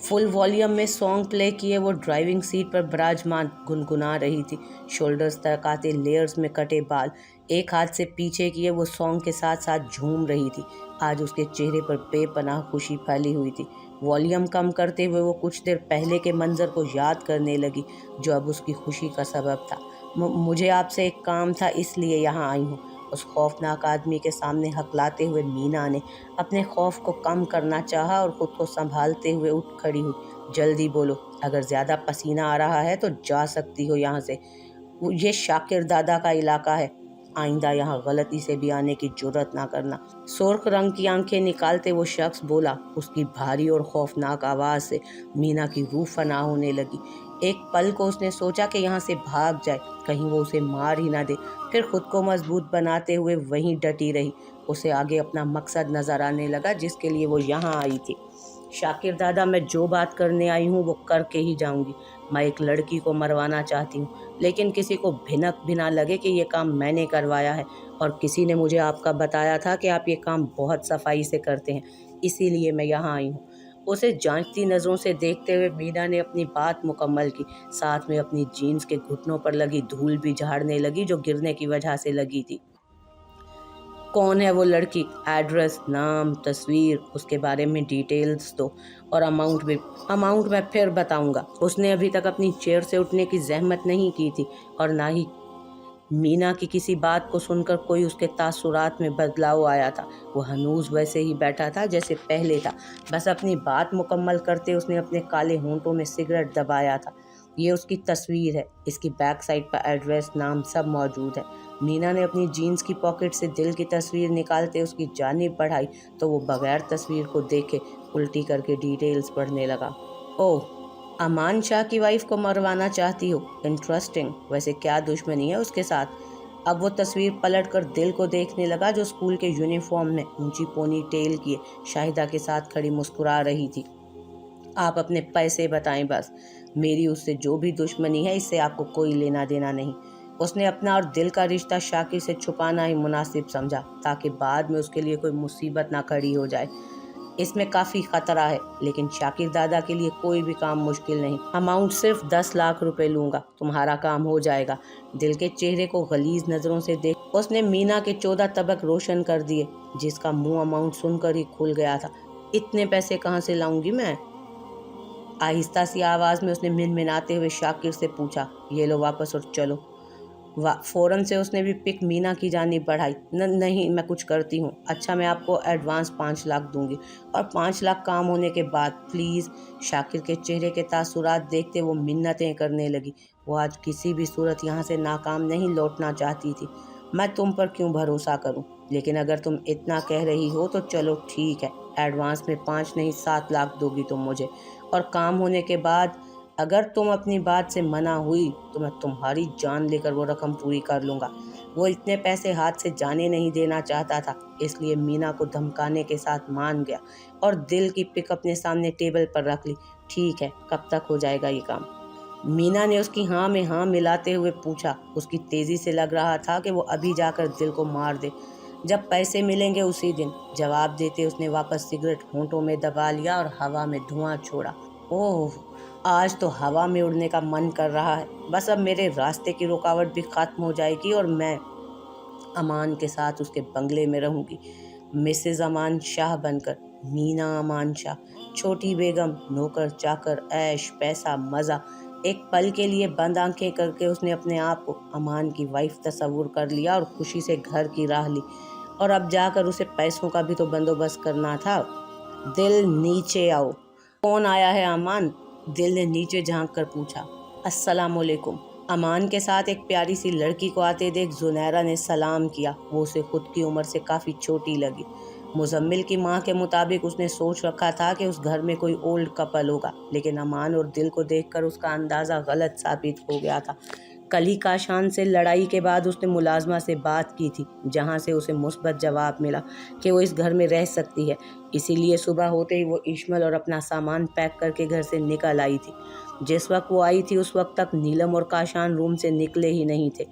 Full volume में song play किए वो ड्राइविंग सीट पर विराजमान गुनगुना रही थी। शोल्डर्स तक आते लेयर्स में कटे बाल एक हाथ से पीछे किए वो सॉन्ग के साथ साथ झूम रही थी। आज उसके चेहरे पर बेपनाह खुशी फैली हुई थी। वॉल्यूम कम करते हुए वो कुछ देर पहले के मंजर को याद करने लगी जो अब उसकी खुशी का सबब था। मुझे आपसे एक काम था, इसलिए यहाँ आई हूँ। उस खौफनाक आदमी के सामने हकलाते हुए मीना ने अपने खौफ को कम करना चाहा और ख़ुद को संभालते हुए उठ खड़ी हुई। जल्दी बोलो, अगर ज़्यादा पसीना आ रहा है तो जा सकती हो यहाँ से। ये शाकिर दादा का इलाका है, आइंदा यहाँ गलती से भी आने की जुर्रत ना करना। सुर्ख रंग की आंखें निकालते वो शख्स बोला। उसकी भारी और खौफनाक आवाज़ से मीना की रूह फना होने लगी। एक पल को उसने सोचा कि यहाँ से भाग जाए, कहीं वो उसे मार ही ना दे। फिर खुद को मजबूत बनाते हुए वहीं डटी रही। उसे आगे अपना मकसद नज़र आने लगा जिसके लिए वो यहाँ आई थी। शाकिर दादा, मैं जो बात करने आई हूँ वो करके ही जाऊँगी। मैं एक लड़की को मरवाना चाहती हूँ, लेकिन किसी को भिनक भी ना लगे कि ये काम मैंने करवाया है। और किसी ने मुझे आपका बताया था कि आप ये काम बहुत सफाई से करते हैं, इसीलिए मैं यहाँ आई हूँ। उसे जांचती नज़रों से देखते हुए मीना ने अपनी बात मुकम्मल की, साथ में अपनी जीन्स के घुटनों पर लगी धूल भी झाड़ने लगी जो गिरने की वजह से लगी थी। कौन है वो लड़की? एड्रेस, नाम, तस्वीर, उसके बारे में डिटेल्स दो, और अमाउंट भी। अमाउंट मैं फिर बताऊंगा। उसने अभी तक अपनी चेयर से उठने की जहमत नहीं की थी और ना ही मीना की किसी बात को सुनकर कोई उसके तासुरात में बदलाव आया था। वो हनूज वैसे ही बैठा था जैसे पहले था। बस अपनी बात मुकम्मल करते उसने अपने काले होंठों में सिगरेट दबाया था। ये उसकी तस्वीर है, इसकी बैक साइड पर एड्रेस, नाम सब मौजूद है। मीना ने अपनी जीन्स की पॉकेट से दिल की तस्वीर निकालते उसकी जानिब बढ़ाई तो वो बगैर तस्वीर को देखे उल्टी करके डिटेल्स पढ़ने लगा। ओह, अमान शाह की वाइफ को मरवाना चाहती हो? इंटरेस्टिंग। वैसे क्या दुश्मनी है उसके साथ? अब वो तस्वीर पलट कर दिल को देखने लगा जो स्कूल के यूनिफॉर्म में ऊंची पोनी टेल किए शाहिदा के साथ खड़ी मुस्कुरा रही थी। आप अपने पैसे बताएं बस। मेरी उससे जो भी दुश्मनी है इससे आपको कोई लेना देना नहीं। उसने अपना और दिल का रिश्ता शाकिर से छुपाना ही मुनासिब समझा ताकि बाद में उसके लिए कोई मुसीबत ना खड़ी हो जाए। इसमें काफ़ी ख़तरा है, लेकिन शाकिर दादा के लिए कोई भी काम मुश्किल नहीं। अमाउंट सिर्फ 10 लाख रुपए लूँगा, तुम्हारा काम हो जाएगा। दिल के चेहरे को गलीज नज़रों से देख उसने मीना के 14 तबक रोशन कर दिए, जिसका मुंह अमाउंट सुनकर ही खुल गया था। इतने पैसे कहाँ से लाऊंगी मैं? आहिस्ता सी आवाज़ में उसने मिनमिनाते हुए शाकिर से पूछा। ये लो वापस और चलो। फ़ौरन से उसने भी पिक मीना की जानिब बढ़ाई। नहीं, मैं कुछ करती हूँ। अच्छा, मैं आपको एडवांस 5 लाख दूंगी और 5 लाख काम होने के बाद प्लीज़। शाकिर के चेहरे के तासुरात देखते वो मिन्नतें करने लगी। वो आज किसी भी सूरत यहाँ से नाकाम नहीं लौटना चाहती थी। मैं तुम पर क्यों भरोसा करूँ, लेकिन अगर तुम इतना कह रही हो तो चलो ठीक है। एडवांस में 5 नहीं 7 लाख दोगी तुम मुझे, और काम होने के बाद अगर तुम अपनी बात से मना हुई तो मैं तुम्हारी जान लेकर वो रकम पूरी कर लूँगा। वो इतने पैसे हाथ से जाने नहीं देना चाहता था, इसलिए मीना को धमकाने के साथ मान गया और दिल की पिक अपने सामने टेबल पर रख ली। ठीक है, कब तक हो जाएगा ये काम? मीना ने उसकी हाँ में हाँ मिलाते हुए पूछा। उसकी तेज़ी से लग रहा था कि वो अभी जाकर दिल को मार दे। जब पैसे मिलेंगे उसी दिन, जवाब देते उसने वापस सिगरेट होंठों में दबा लिया और हवा में धुआं छोड़ा। ओह, आज तो हवा में उड़ने का मन कर रहा है। बस अब मेरे रास्ते की रुकावट भी ख़त्म हो जाएगी और मैं अमान के साथ उसके बंगले में रहूंगी, मिसेज़ अमान शाह बनकर। मीना अमान शाह, छोटी बेगम, नौकर चाकर, ऐश पैसा मज़ा। एक पल के लिए बंद आंखें करके उसने अपने आप को अमान की वाइफ तस्वुर कर लिया और खुशी से घर की राह ली। और अब जाकर उसे पैसों का भी तो बंदोबस्त करना था। दिल, नीचे आओ। कौन आया है अमान? दिल ने नीचे झांक कर पूछा। अस्सलामुअलैकुम। अमान के साथ एक प्यारी सी लड़की को आते देख जुनैरा ने सलाम किया। वो उसे खुद की उम्र से काफ़ी छोटी लगी। मुजम्मिल की माँ के मुताबिक उसने सोच रखा था कि उस घर में कोई ओल्ड कपल होगा, लेकिन अमान और दिल को देखकर उसका अंदाज़ा गलत साबित हो गया था। कल ही काशान से लड़ाई के बाद उसने मुलाजमा से बात की थी, जहाँ से उसे मुस्बत जवाब मिला कि वो इस घर में रह सकती है। इसीलिए सुबह होते ही वो इश्मल और अपना सामान पैक करके घर से निकल आई थी। जिस वक्त वो आई थी उस वक्त तक नीलम और काशान रूम से निकले ही नहीं थे।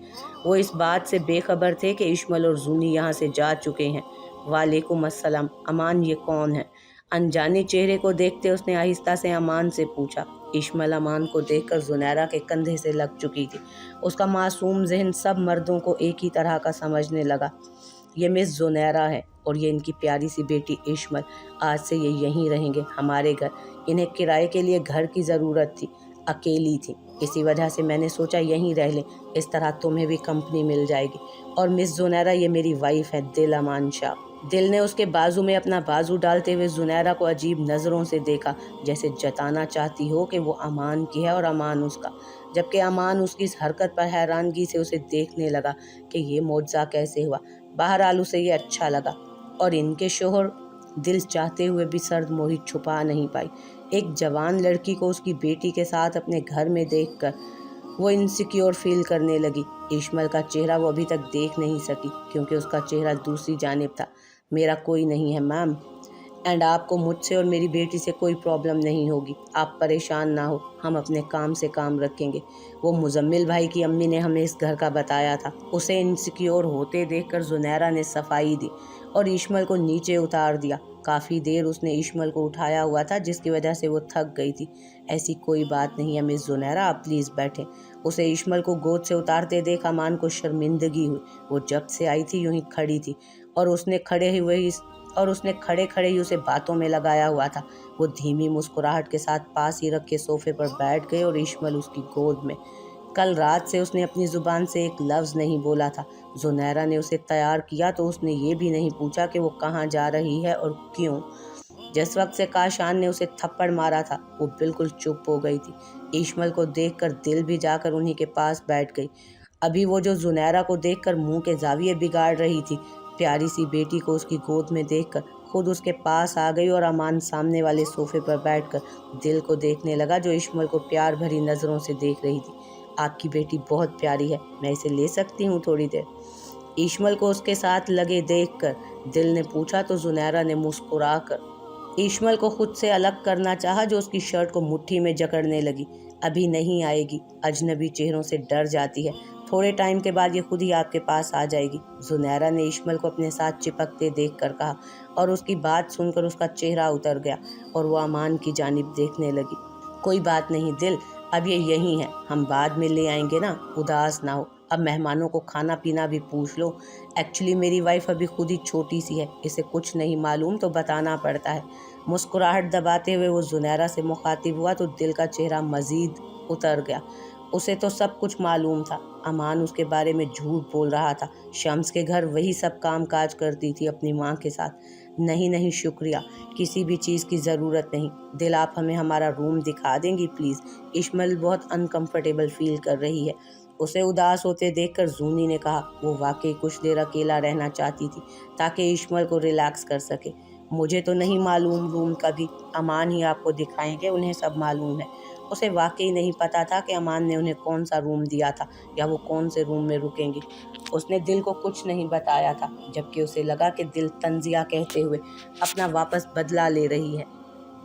वो इस बात से बेखबर थे कि इश्मल और जूनी यहाँ से जा चुके हैं। वालेकुम अस्सलाम। अमान, ये कौन है? अनजाने चेहरे को देखते उसने आहिस्ता से अमान से पूछा। इश्मल अमान को देखकर जुनैरा के कंधे से लग चुकी थी। उसका मासूम जहन सब मर्दों को एक ही तरह का समझने लगा। ये मिस जुनैरा है और ये इनकी प्यारी सी बेटी इश्मल। आज से ये यहीं रहेंगे, हमारे घर। इन्हें किराए के लिए घर की ज़रूरत थी, अकेली थी, इसी वजह से मैंने सोचा यहीं रह लें, इस तरह तुम्हें भी कंपनी मिल जाएगी। और मिस जुनैरा ये मेरी वाइफ है, दिल अमान शाह। दिल ने उसके बाजू में अपना बाजू डालते हुए जुनैरा को अजीब नज़रों से देखा, जैसे जताना चाहती हो कि वो अमान की है और अमान उसका, जबकि अमान उसकी इस हरकत पर हैरानगी से उसे देखने लगा कि ये मौजज़ा कैसे हुआ। बहरहाल उसे ये अच्छा लगा, और इनके शोहर दिल चाहते हुए भी सर्द मोहित छुपा नहीं पाई। एक जवान लड़की को उसकी बेटी के साथ अपने घर में देखकर वो इनसिक्योर फील करने लगी। इश्मल का चेहरा वो अभी तक देख नहीं सकी, क्योंकि उसका चेहरा दूसरी जानिब था। मेरा कोई नहीं है मैम, एंड आपको मुझसे और मेरी बेटी से कोई प्रॉब्लम नहीं होगी, आप परेशान ना हो, हम अपने काम से काम रखेंगे। वो मुजम्मिल भाई की अम्मी ने हमें इस घर का बताया था। उसे इनसिक्योर होते देखकर जुनैरा ने सफाई दी और इश्मल को नीचे उतार दिया। काफ़ी देर उसने इश्मल को उठाया हुआ था, जिसकी वजह से वो थक गई थी। ऐसी कोई बात नहीं है मिस जुनैरा, आप प्लीज़ बैठें। उसे इश्मल को गोद से उतारते देख अमान को शर्मिंदगी हुई। वो जब से आई थी यूं ही खड़ी थी, और उसने खड़े खड़े ही उसे बातों में लगाया हुआ था। वो धीमी मुस्कुराहट के साथ पास ही रखे सोफे पर बैठ गए और इश्मल उसकी गोद में। कल रात से उसने अपनी ज़ुबान से एक लफ्ज़ नहीं बोला था। जुनैरा ने उसे तैयार किया तो उसने ये भी नहीं पूछा कि वो कहाँ जा रही है और क्यों। जिस वक्त से काशान ने उसे थप्पड़ मारा था, वो बिल्कुल चुप हो गई थी। इश्मल को देखकर दिल भी जाकर उन्हीं के पास बैठ गई। अभी वो जो जुनैरा को देखकर मुंह के जाविये बिगाड़ रही थी, प्यारी सी बेटी को उसकी गोद में देखकर खुद उसके पास आ गई और अमान सामने वाले सोफे पर बैठकर दिल को देखने लगा, जो इश्मल को प्यार भरी नज़रों से देख रही थी। आपकी बेटी बहुत प्यारी है, मैं इसे ले सकती हूँ थोड़ी देर? इश्मल को उसके साथ लगे देखकर दिल ने पूछा तो जुनैरा ने मुस्कुराकर इश्मल को खुद से अलग करना चाहा, जो उसकी शर्ट को मुट्ठी में जकड़ने लगी। अभी नहीं आएगी, अजनबी चेहरों से डर जाती है, थोड़े टाइम के बाद ये खुद ही आपके पास आ जाएगी, जुनैरा ने इश्मल को अपने साथ चिपकते देखकर कहा, और उसकी बात सुनकर उसका चेहरा उतर गया और वो अमान की जानिब देखने लगी। कोई बात नहीं दिल, अब ये यहीं है, हम बाद में ले आएंगे ना, उदास ना हो। अब मेहमानों को खाना पीना भी पूछ लो। एक्चुअली मेरी वाइफ अभी खुद ही छोटी सी है, इसे कुछ नहीं मालूम तो बताना पड़ता है। मुस्कुराहट दबाते हुए वो जुनैरा से मुखातिब हुआ तो दिल का चेहरा मज़ीद उतर गया। उसे तो सब कुछ मालूम था, अमान उसके बारे में झूठ बोल रहा था। शम्स के घर वही सब काम काज करती थी अपनी माँ के साथ। नहीं नहीं शुक्रिया, किसी भी चीज़ की ज़रूरत नहीं। दिल आप हमें हमारा रूम दिखा देंगी प्लीज़? इश्मल बहुत अनकंफर्टेबल फील कर रही है। उसे उदास होते देखकर जूनी ने कहा, वो वाकई कुछ देर अकेला रहना चाहती थी ताकि इश्मल को रिलैक्स कर सके। मुझे तो नहीं मालूम रूम का भी, अमान ही आपको दिखाएंगे, उन्हें सब मालूम है। उसे वाकई नहीं पता था कि अमान ने उन्हें कौन सा रूम दिया था या वो कौन से रूम में रुकेंगी। उसने दिल को कुछ नहीं बताया था, जबकि उसे लगा कि दिल तंजिया कहते हुए अपना वापस बदला ले रही है।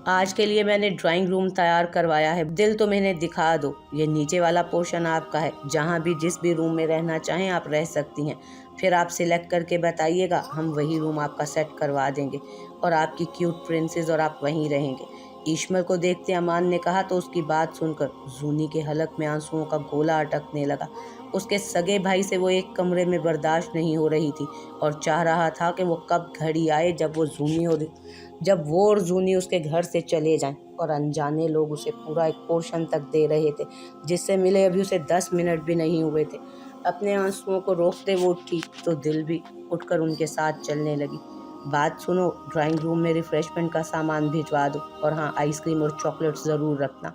आज के लिए मैंने ड्राइंग रूम तैयार करवाया है, दिल तुम इन्हें दिखा दो। ये नीचे वाला पोर्शन आपका है, जहाँ भी जिस भी रूम में रहना चाहें आप रह सकती हैं। फिर आप सिलेक्ट करके बताइएगा, हम वही रूम आपका सेट करवा देंगे और आपकी क्यूट प्रिंसेस और आप वहीं रहेंगे। इश्मल को देखते अमान ने कहा तो उसकी बात सुनकर जूनी के हलक में आंसुओं का गोला अटकने लगा। उसके सगे भाई से वो एक कमरे में बर्दाश्त नहीं हो रही थी और चाह रहा था कि वो कब घड़ी आए जब वो और जूनी उसके घर से चले जाएं और अनजाने लोग उसे पूरा एक पोर्शन तक दे रहे थे, जिससे मिले अभी उसे 10 मिनट भी नहीं हुए थे। अपने आंसुओं को रोकते वो उठी तो दिल भी उठकर उनके साथ चलने लगी। बात सुनो, ड्राइंग रूम में रिफ्रेशमेंट का सामान भिजवा दो, और हाँ, आइसक्रीम और चॉकलेट ज़रूर रखना।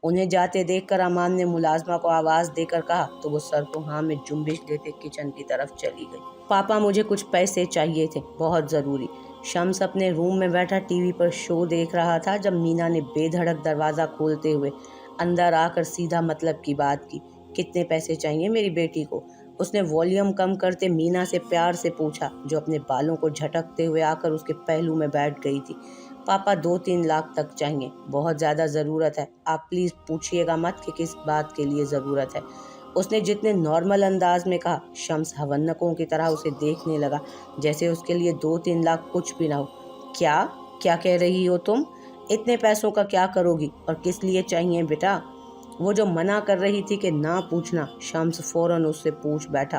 उन्हें जाते देखकर अमान ने मुलाजमा को आवाज़ देकर कहा तो वो सर को हाँ में जुम्बिश देते किचन की तरफ चली गई। पापा मुझे कुछ पैसे चाहिए थे, बहुत ज़रूरी। शम्स अपने रूम में बैठा टीवी पर शो देख रहा था जब मीना ने बेधड़क दरवाज़ा खोलते हुए अंदर आकर सीधा मतलब की बात की। कितने पैसे चाहिए मेरी बेटी को? उसने वॉल्यूम कम करते मीना से प्यार से पूछा, जो अपने बालों को झटकते हुए आकर उसके पहलू में बैठ गई थी। पापा 2-3 लाख तक चाहिए, बहुत ज़्यादा ज़रूरत है, आप प्लीज़ पूछिएगा मत कि किस बात के लिए ज़रूरत है। उसने जितने नॉर्मल अंदाज में कहा, शम्स हवन्नकों की तरह उसे देखने लगा, जैसे उसके लिए 2-3 लाख कुछ भी ना हो। क्या क्या कह रही हो तुम? इतने पैसों का क्या करोगी और किस लिए चाहिए बेटा? वो जो मना कर रही थी कि ना पूछना, शम्स फौरन उससे पूछ बैठा।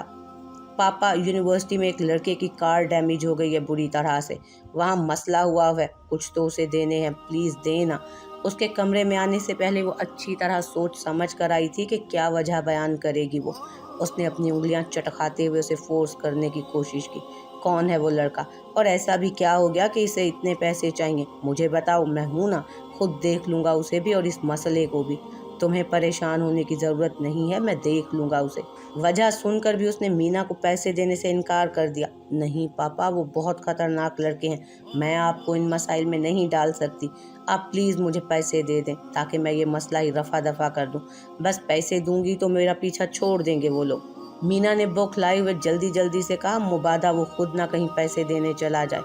पापा, यूनिवर्सिटी में एक लड़के की कार डैमेज हो गई है बुरी तरह से, वहाँ मसला हुआ है, कुछ तो उसे देने हैं, प्लीज़ देना। उसके कमरे में आने से पहले वो अच्छी तरह सोच समझ कर आई थी कि क्या वजह बयान करेगी वो। उसने अपनी उंगलियां चटखाते हुए उसे फोर्स करने की कोशिश की। कौन है वो लड़का और ऐसा भी क्या हो गया कि इसे इतने पैसे चाहिए? मुझे बताओ, मैं हूं ना, खुद देख लूँगा उसे भी और इस मसले को भी। तुम्हें परेशान होने की ज़रूरत नहीं है, मैं देख लूँगा उसे। वजह सुनकर भी उसने मीना को पैसे देने से इनकार कर दिया। नहीं पापा, वो बहुत खतरनाक लड़के हैं, मैं आपको इन मसाइल में नहीं डाल सकती। आप प्लीज़ मुझे पैसे दे दें ताकि मैं ये मसला ही रफा दफा कर दूं। बस पैसे दूंगी तो मेरा पीछा छोड़ देंगे वो लोग। मीना ने बौखलाए हुए जल्दी जल्दी से कहा, मुबादा वो खुद ना कहीं पैसे देने चला जाए।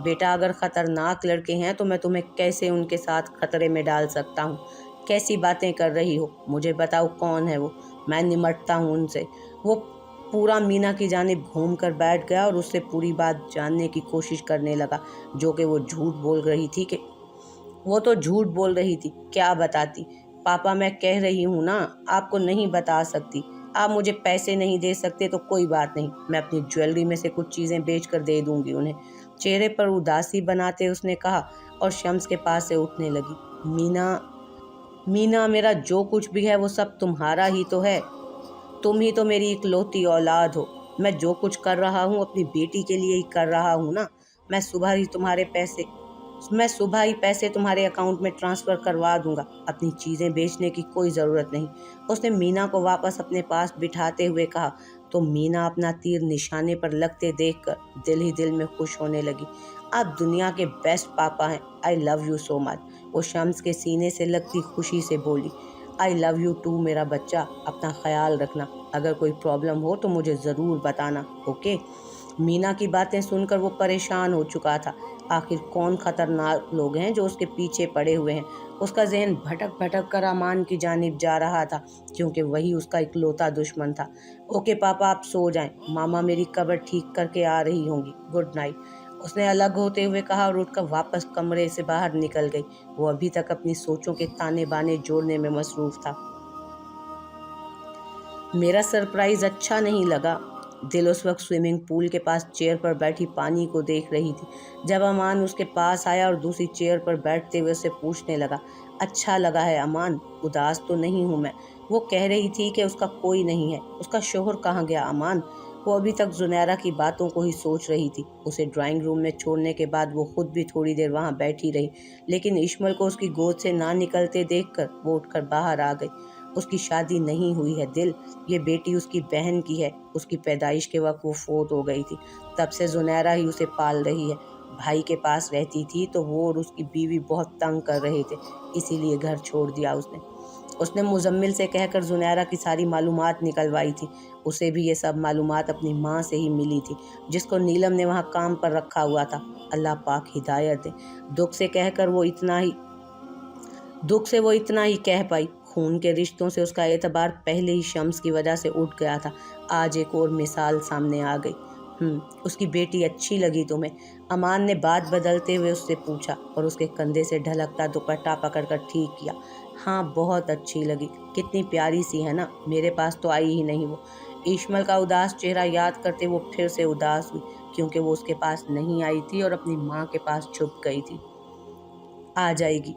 बेटा, अगर खतरनाक लड़के हैं तो मैं तुम्हें कैसे उनके साथ खतरे में डाल सकता हूँ? कैसी बातें कर रही हो? मुझे बताओ कौन है वो, मैं निमटता हूँ उनसे। वो पूरा मीना की जानिब घूम कर बैठ गया और उससे पूरी बात जानने की कोशिश करने लगा, जो कि वो झूठ बोल रही थी कि वो तो झूठ बोल रही थी, क्या बताती? पापा, मैं कह रही हूँ ना, आपको नहीं बता सकती। आप मुझे पैसे नहीं दे सकते तो कोई बात नहीं, मैं अपनी ज्वेलरी में से कुछ चीज़ें बेच कर दे दूंगी उन्हें। चेहरे पर उदासी बनाते उसने कहा और शम्स के पास से उठने लगी। मीना, मीना, मेरा जो कुछ भी है वो सब तुम्हारा ही तो है। तुम ही तो मेरी इकलौती औलाद हो। मैं जो कुछ कर रहा हूँ अपनी बेटी के लिए ही कर रहा हूँ ना। मैं सुबह ही तुम्हारे पैसे मैं सुबह ही पैसे तुम्हारे अकाउंट में ट्रांसफ़र करवा दूंगा। अपनी चीज़ें बेचने की कोई ज़रूरत नहीं। उसने मीना को वापस अपने पास बिठाते हुए कहा। तो मीना अपना तीर निशाने पर लगते देखकर दिल ही दिल में खुश होने लगी। आप दुनिया के बेस्ट पापा हैं। I love you so much. वो शम्स के सीने से लगती खुशी से बोली। आई लव यू टू मेरा बच्चा। अपना ख्याल रखना। अगर कोई प्रॉब्लम हो तो मुझे ज़रूर बताना, ओके? मीना की बातें सुनकर वो परेशान हो चुका था। आखिर कौन खतरनाक लोग हैं जो उसके पीछे पड़े हुए हैं? उसका जहन भटक भटक कर अमान की जानिब जा रहा था, क्योंकि वही उसका इकलौता दुश्मन था। ओके पापा, आप सो जाएं, मामा मेरी कब्र ठीक करके आ रही होंगी, गुड नाइट। उसने अलग होते हुए कहा और उठकर वापस कमरे से बाहर निकल गई। वो अभी तक अपनी सोचों के ताने बाने जोड़ने में मसरूफ था। मेरा सरप्राइज अच्छा नहीं लगा। दिल उस वक्त स्विमिंग पूल के पास चेयर पर बैठी पानी को देख रही थी, जब अमान उसके पास आया और दूसरी चेयर पर बैठते हुए उससे पूछने लगा, अच्छा लगा है अमान? उदास तो नहीं हूँ मैं। वो कह रही थी कि उसका कोई नहीं है। उसका शोहर कहाँ गया अमान? वो अभी तक जुनैरा की बातों को ही सोच रही थी। उसे ड्राइंग रूम में छोड़ने के बाद वो खुद भी थोड़ी देर वहाँ बैठी रही, लेकिन इश्मल को उसकी गोद से ना निकलते देखकर वो उठकर बाहर आ गई। उसकी शादी नहीं हुई है दिल, ये बेटी उसकी बहन की है। उसकी पैदाइश के वक्त वो फोत हो गई थी। तब से जुनैरा ही उसे पाल रही है। भाई के पास रहती थी तो वो और उसकी बीवी बहुत तंग कर रहे थे, इसीलिए घर छोड़ दिया उसने। उसने मुजम्मिल से कहकर जुनैरा की सारी मालूमात निकलवाई थी। उसे भी ये सब मालूमात अपनी माँ से ही मिली थी, जिसको नीलम ने वहाँ काम पर रखा हुआ था। अल्लाह पाक हिदायत दे। दुख से वो इतना ही कह पाई। खून के रिश्तों से उसका एतबार पहले ही शम्स की वजह से उठ गया था। आज एक और मिसाल सामने आ गई। उसकी बेटी अच्छी लगी तुम्हें? अमान ने बात बदलते हुए उससे पूछा और उसके कंधे से ढलकता दुपट्टा पकड़कर ठीक किया। हाँ, बहुत अच्छी लगी। कितनी प्यारी सी है ना। मेरे पास तो आई ही नहीं वो। इश्मल का उदास चेहरा याद करते वो फिर से उदास हुई, क्योंकि वो उसके पास नहीं आई थी और अपनी माँ के पास छुप गई थी। आ जाएगी,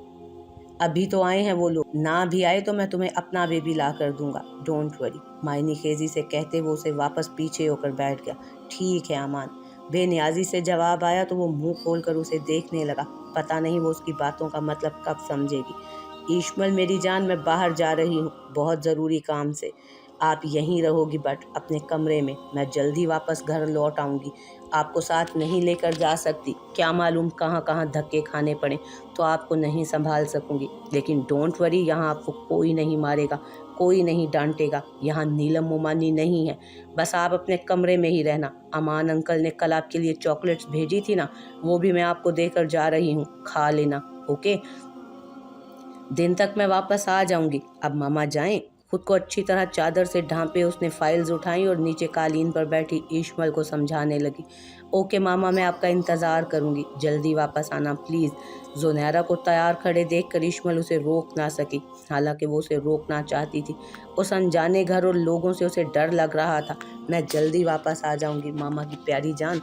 अभी तो आए हैं वो लोग, ना भी आए तो मैं तुम्हें अपना बेबी ला कर दूंगा, डोंट वरी। मायनी खेजी से कहते वो उसे वापस पीछे होकर बैठ गया। ठीक है अमान। बेनियाजी से जवाब आया तो वो मुंह खोलकर उसे देखने लगा। पता नहीं वो उसकी बातों का मतलब कब समझेगी। इश्मल मेरी जान, मैं बाहर जा रही हूँ बहुत ज़रूरी काम से। आप यहीं रहोगी बट अपने कमरे में। मैं जल्दी वापस घर लौट आऊँगी। आपको साथ नहीं लेकर जा सकती, क्या मालूम कहाँ कहाँ धक्के खाने पड़े तो आपको नहीं संभाल सकूंगी। लेकिन डोंट वरी, यहाँ आपको कोई नहीं मारेगा, कोई नहीं डांटेगा। यहाँ नीलम मुमानी नहीं है। बस आप अपने कमरे में ही रहना। अमान अंकल ने कल आपके लिए चॉकलेट्स भेजी थी ना, वो भी मैं आपको देकर जा रही हूँ, खा लेना, ओके? दिन तक मैं वापस आ जाऊंगी। अब मामा जाएं, खुद को अच्छी तरह चादर से ढांपे उसने फाइल्स उठाई और नीचे कालीन पर बैठी ईशमल को समझाने लगी। ओके मामा, मैं आपका इंतज़ार करूंगी, जल्दी वापस आना प्लीज़। ज़ुनैरा को तैयार खड़े देखकर ईशमल उसे रोक ना सकी, हालांकि वो उसे रोकना चाहती थी। उस अनजाने घर और लोगों से उसे डर लग रहा था। मैं जल्दी वापस आ जाऊंगी मामा की प्यारी जान।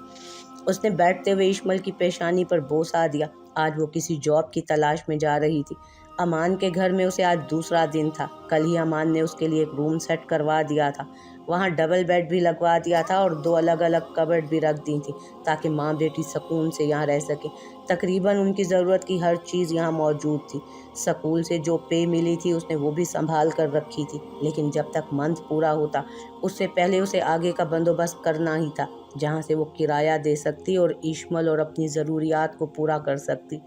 उसने बैठते हुए ईशमल की पेशानी पर बोसा दिया। आज वो किसी जॉब की तलाश में जा रही थी। अमान के घर में उसे आज दूसरा दिन था। कल ही अमान ने उसके लिए एक रूम सेट करवा दिया था। वहाँ डबल बेड भी लगवा दिया था और 2 अलग अलग कबर्ड भी रख दी थी ताकि माँ बेटी सुकून से यहाँ रह सके। तकरीबन उनकी ज़रूरत की हर चीज़ यहाँ मौजूद थी। स्कूल से जो पे मिली थी उसने वो भी संभाल कर रखी थी, लेकिन जब तक मंथ पूरा होता उससे पहले उसे आगे का बंदोबस्त करना ही था, जहाँ से वो किराया दे सकती और ईशमल और अपनी ज़रूरियात को पूरा कर सकती।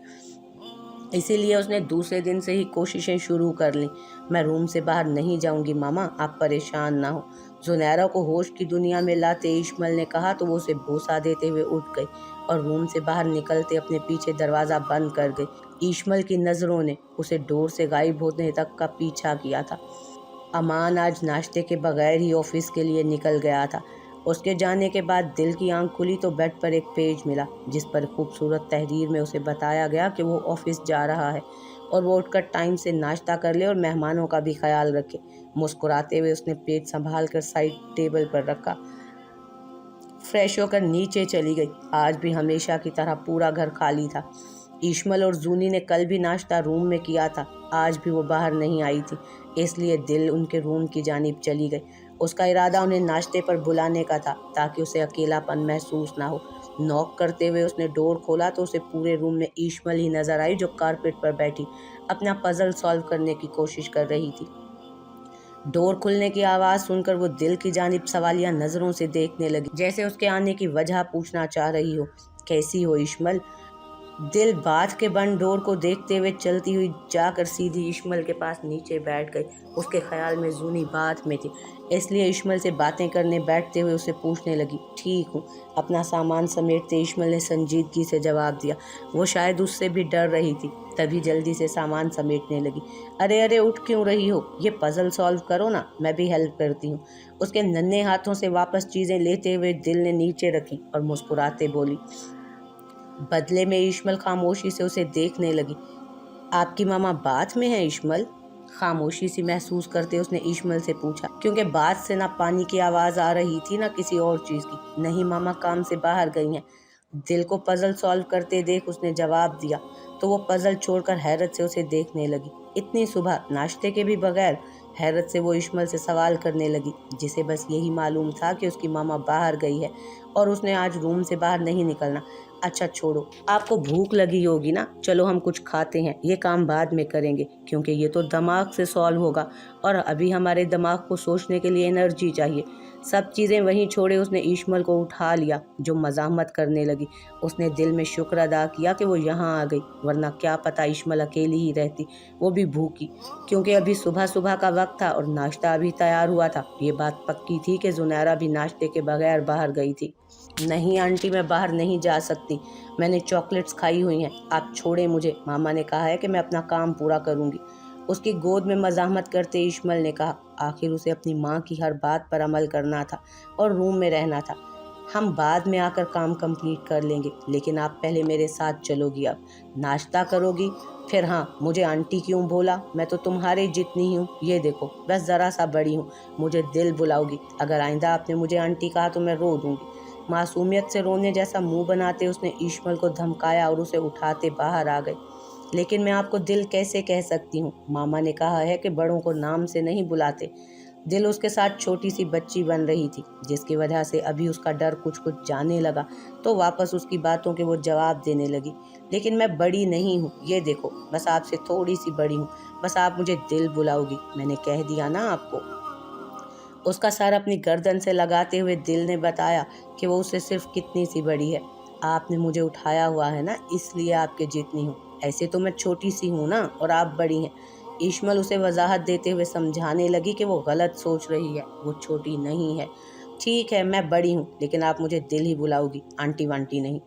इसीलिए उसने दूसरे दिन से ही कोशिशें शुरू कर लीं। मैं रूम से बाहर नहीं जाऊंगी मामा, आप परेशान ना हो। ज़ुनैरा को होश की दुनिया में लाते ईशमल ने कहा तो वो उसे बोसा देते हुए उठ गई और रूम से बाहर निकलते अपने पीछे दरवाज़ा बंद कर गई। ईशमल की नज़रों ने उसे डोर से गायब होने तक का पीछा किया था। अमान आज नाश्ते के बगैर ही ऑफिस के लिए निकल गया था। उसके जाने के बाद दिल की आंख खुली तो बेड पर एक पेज मिला जिस पर खूबसूरत तहरीर में उसे बताया गया कि वो ऑफिस जा रहा है और वो उठकर टाइम से नाश्ता कर ले और मेहमानों का भी ख्याल रखे। मुस्कुराते हुए उसने पेज संभाल कर साइड टेबल पर रखा। फ्रेश होकर नीचे चली गई। आज भी हमेशा की तरह पूरा घर खाली था। ईशमल और जूनी ने कल भी नाश्ता रूम में किया था। आज भी वो बाहर नहीं आई थी, इसलिए दिल उनके रूम की जानिब चली गई। उसका इरादा उन्हें नाश्ते पर बुलाने का था ताकि उसे अकेलापन महसूस ना हो। नॉक करते हुए उसने डोर खोला तो उसे पूरे रूम में ईशमल ही नजर आई, जो कारपेट पर बैठी अपना पजल सॉल्व करने की कोशिश कर रही थी। डोर खुलने की आवाज़ सुनकर वो दिल की जानिब सवालिया नज़रों से देखने लगी, जैसे उसके आने की वजह पूछना चाह रही हो। कैसी हो ईशमल? दिल बाथ के बंद डोर को देखते हुए चलती हुई जाकर सीधी इश्मल के पास नीचे बैठ गई। उसके ख्याल में जूनी बात में थी, इसलिए इश्मल से बातें करने बैठते हुए उसे पूछने लगी। ठीक हूँ। अपना सामान समेटते इश्मल ने संजीदगी से जवाब दिया। वो शायद उससे भी डर रही थी, तभी जल्दी से सामान समेटने लगी। अरे अरे, उठ क्यों रही हो? ये पजल सॉल्व करो ना, मैं भी हेल्प करती हूँ। उसके नन्हे हाथों से वापस चीज़ें लेते हुए दिल ने नीचे रखी और मुस्कुराते बोली। बदले में इश्मल खामोशी से उसे देखने लगी। आपकी मामा बाथ में है इश्मल? खामोशी सी महसूस करते उसने इश्मल से पूछा, क्योंकि बात से ना पानी की आवाज़ आ रही थी ना किसी और चीज़ की। नहीं मामा, काम से बाहर गई हैं। दिल को पजल सॉल्व करते देख उसने जवाब दिया तो वो पजल छोड़कर हैरत से उसे देखने लगी। इतनी सुबह नाश्ते के भी बगैर? हैरत से वो इश्मल से सवाल करने लगी, जिसे बस यही मालूम था कि उसकी मामा बाहर गई है और उसने आज रूम से बाहर नहीं निकलना। अच्छा छोड़ो, आपको भूख लगी होगी ना, चलो हम कुछ खाते हैं, ये काम बाद में करेंगे क्योंकि ये तो दिमाग से सॉल्व होगा और अभी हमारे दिमाग को सोचने के लिए एनर्जी चाहिए। सब चीज़ें वहीं छोड़े उसने इश्मल को उठा लिया, जो मज़ाहमत करने लगी। उसने दिल में शुक्र अदा किया कि वो यहाँ आ गई, वरना क्या पता इश्मल अकेली ही रहती, वो भी भूखी, क्योंकि अभी सुबह सुबह का वक्त था और नाश्ता अभी तैयार हुआ था। ये बात पक्की थी कि ज़ुनैरा भी नाश्ते के बगैर बाहर गई थी। नहीं आंटी, मैं बाहर नहीं जा सकती, मैंने चॉकलेट्स खाई हुई हैं, आप छोड़ें मुझे, मामा ने कहा है कि मैं अपना काम पूरा करूंगी। उसकी गोद में मज़ाहमत करते इश्मल ने कहा। आखिर उसे अपनी माँ की हर बात पर अमल करना था और रूम में रहना था। हम बाद में आकर काम कंप्लीट कर लेंगे, लेकिन आप पहले मेरे साथ चलोगी। अब नाश्ता करोगी? फिर हाँ, मुझे आंटी क्यों बोला? मैं तो तुम्हारे जितनी ही हूँ, ये देखो बस ज़रा सा बड़ी हूँ। मुझे दिल बुलाओगी। अगर आइंदा आपने मुझे आंटी कहा तो मैं रो दूँगी। मासूमियत से रोने जैसा मुंह बनाते उसने इश्मल को धमकाया और उसे उठाते बाहर आ गए। लेकिन मैं आपको दिल कैसे कह सकती हूँ? मामा ने कहा है कि बड़ों को नाम से नहीं बुलाते। दिल उसके साथ छोटी सी बच्ची बन रही थी, जिसकी वजह से अभी उसका डर कुछ कुछ जाने लगा तो वापस उसकी बातों के वो जवाब देने लगी। लेकिन मैं बड़ी नहीं हूँ, ये देखो बस आपसे थोड़ी सी बड़ी हूँ, बस आप मुझे दिल बुलाओगी, मैंने कह दिया ना आपको। उसका सर अपनी गर्दन से लगाते हुए दिल ने बताया कि वो उससे सिर्फ कितनी सी बड़ी है। आपने मुझे उठाया हुआ है ना, इसलिए आपके जितनी हूँ। ऐसे तो मैं छोटी सी हूँ ना, और आप बड़ी हैं। इश्मल उसे वजाहत देते हुए समझाने लगी कि वो गलत सोच रही है, वो छोटी नहीं है। ठीक है, मैं बड़ी हूँ, लेकिन आप मुझे दिल ही बुलाओगी, आंटी वांटी नहीं।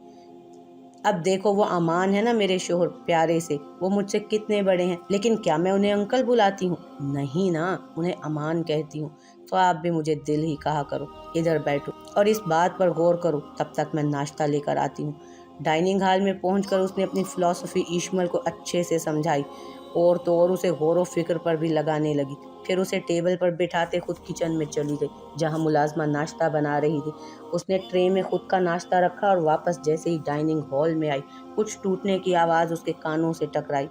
अब देखो वो अमान है ना मेरे शोहर प्यारे से, वो मुझसे कितने बड़े हैं, लेकिन क्या मैं उन्हें अंकल बुलाती हूँ? नहीं ना, उन्हें अमान कहती हूँ। तो आप भी मुझे दिल ही कहा करो। इधर बैठो और इस बात पर गौर करो, तब तक मैं नाश्ता लेकर आती हूँ। डाइनिंग हॉल में पहुंचकर उसने अपनी फिलॉसफी ईशमल को अच्छे से समझाई और तो और उसे गौर व फिक्र पर भी लगाने लगी। फिर उसे टेबल पर बिठाते खुद किचन में चली गई, जहाँ मुलाजमा नाश्ता बना रही थी। उसने ट्रे में खुद का नाश्ता रखा और वापस जैसे ही डाइनिंग हॉल में आई, कुछ टूटने की आवाज़ उसके कानों से टकराई।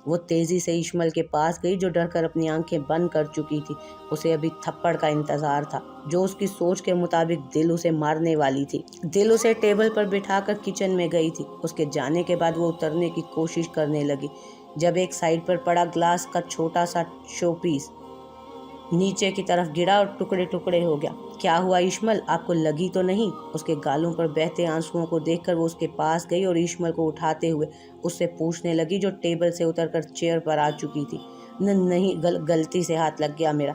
वो तेजी से इशमल के पास गई, जो डरकर अपनी आंखें बंद कर चुकी थी। उसे अभी थप्पड़ का इंतजार था, जो उसकी सोच के मुताबिक दिल उसे मारने वाली थी। दिल उसे टेबल पर बिठाकर किचन में गई थी। उसके जाने के बाद वो उतरने की कोशिश करने लगी, जब एक साइड पर पड़ा ग्लास का छोटा सा शोपीस नीचे की तरफ गिरा और टुकड़े टुकड़े हो गया। क्या हुआ इशमल, आपको लगी तो नहीं? उसके गालों पर बहते आंसुओं को देखकर वो उसके पास गई और इशमल को उठाते हुए उससे पूछने लगी, जो टेबल से उतरकर चेयर पर आ चुकी थी। नहीं, गलती से हाथ लग गया मेरा।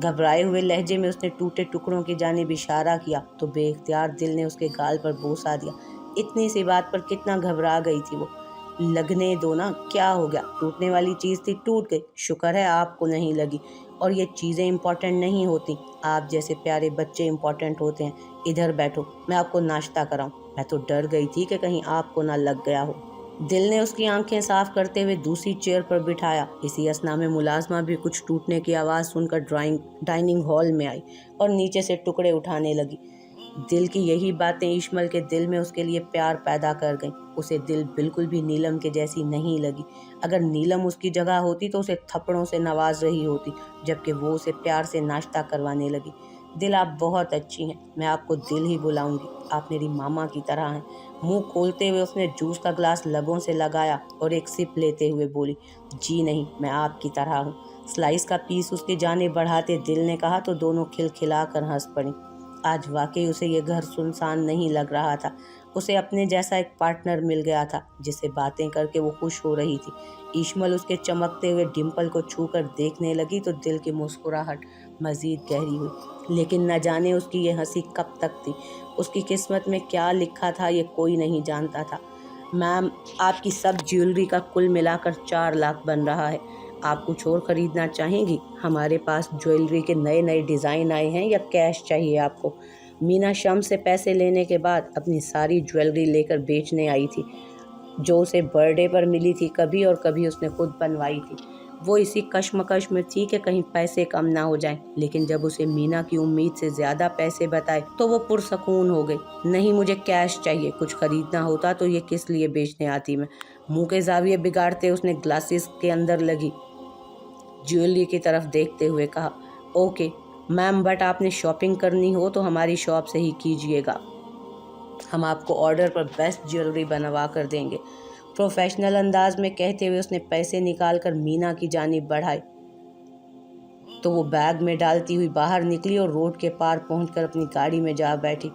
घबराए हुए लहजे में उसने टूटे टुकड़ों की जानिब इशारा किया तो बेइख्तियार दिल ने उसके गाल पर बोसा दिया। इतनी सी बात पर कितना घबरा गई थी वो। लगने दो ना, क्या हो गया? टूटने वाली चीज़ थी, टूट गई। शुक्र है आपको नहीं लगी, और ये चीज़ें इम्पॉर्टेंट नहीं होती, आप जैसे प्यारे बच्चे इम्पॉर्टेंट होते हैं। इधर बैठो, मैं आपको नाश्ता कराऊं। मैं तो डर गई थी कि कहीं आपको ना लग गया हो। दिल ने उसकी आंखें साफ करते हुए दूसरी चेयर पर बिठाया। इसी असना में मुलाजमा भी कुछ टूटने की आवाज़ सुनकर डाइनिंग हॉल में आई और नीचे से टुकड़े उठाने लगी। दिल की यही बातें इशमल के दिल में उसके लिए प्यार पैदा कर गईं। उसे दिल बिल्कुल भी नीलम के जैसी नहीं लगी। अगर नीलम उसकी जगह होती तो उसे थप्पड़ों से नवाज रही होती, जबकि वो उसे प्यार से नाश्ता करवाने लगी। दिल, आप बहुत अच्छी हैं, मैं आपको दिल ही बुलाऊंगी, आप मेरी मामा की तरह हैं। मुंह खोलते हुए उसने जूस का ग्लास लबों से लगाया और एक सिप लेते हुए बोली, जी नहीं, मैं आपकी तरह हूँ। स्लाइस का पीस उसके जाने बढ़ाते दिल ने कहा तो दोनों खिलखिलाकर हंस पड़ी। आज वाकई उसे ये घर सुनसान नहीं लग रहा था। उसे अपने जैसा एक पार्टनर मिल गया था, जिससे बातें करके वो खुश हो रही थी। इशमल उसके चमकते हुए डिम्पल को छूकर देखने लगी तो दिल की मुस्कुराहट मजीद गहरी हुई। लेकिन न जाने उसकी ये हंसी कब तक थी। उसकी किस्मत में क्या लिखा था ये कोई नहीं जानता था। मैम, आपकी सब ज्वेलरी का कुल मिलाकर 4 लाख बन रहा है। आप कुछ और ख़रीदना चाहेंगी? हमारे पास ज्वेलरी के नए नए डिज़ाइन आए हैं, या कैश चाहिए आपको? मीना शम से पैसे लेने के बाद अपनी सारी ज्वेलरी लेकर बेचने आई थी, जो उसे बर्थडे पर मिली थी कभी, और कभी उसने खुद बनवाई थी। वो इसी कश्मकश में थी कि कहीं पैसे कम ना हो जाएं, लेकिन जब उसे मीना की उम्मीद से ज़्यादा पैसे बताए तो वो पुरसकून हो गई। नहीं, मुझे कैश चाहिए, कुछ ख़रीदना होता तो ये किस लिए बेचने आती मैं। मुंह के जाविये बिगाड़ते उसने ग्लासेस के अंदर लगी ज्वेलरी की तरफ देखते हुए कहा, ओके मैम, बट आपने शॉपिंग करनी हो तो हमारी शॉप से ही कीजिएगा। हम आपको ऑर्डर पर बेस्ट ज्वेलरी बनवा कर देंगे। प्रोफेशनल अंदाज में कहते हुए उसने पैसे निकालकर मीना की जानिब बढ़ाए तो वो बैग में डालती हुई बाहर निकली और रोड के पार पहुंचकर अपनी गाड़ी में जा बैठी।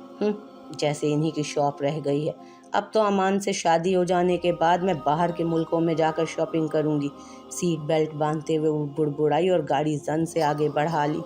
जैसे इन्हीं की शॉप रह गई है। अब तो अमान से शादी हो जाने के बाद मैं बाहर के मुल्कों में जाकर शॉपिंग करूंगी। सीट बेल्ट बांधते हुए वो बुड़बुड़ाई और गाड़ी जन से आगे बढ़ा ली।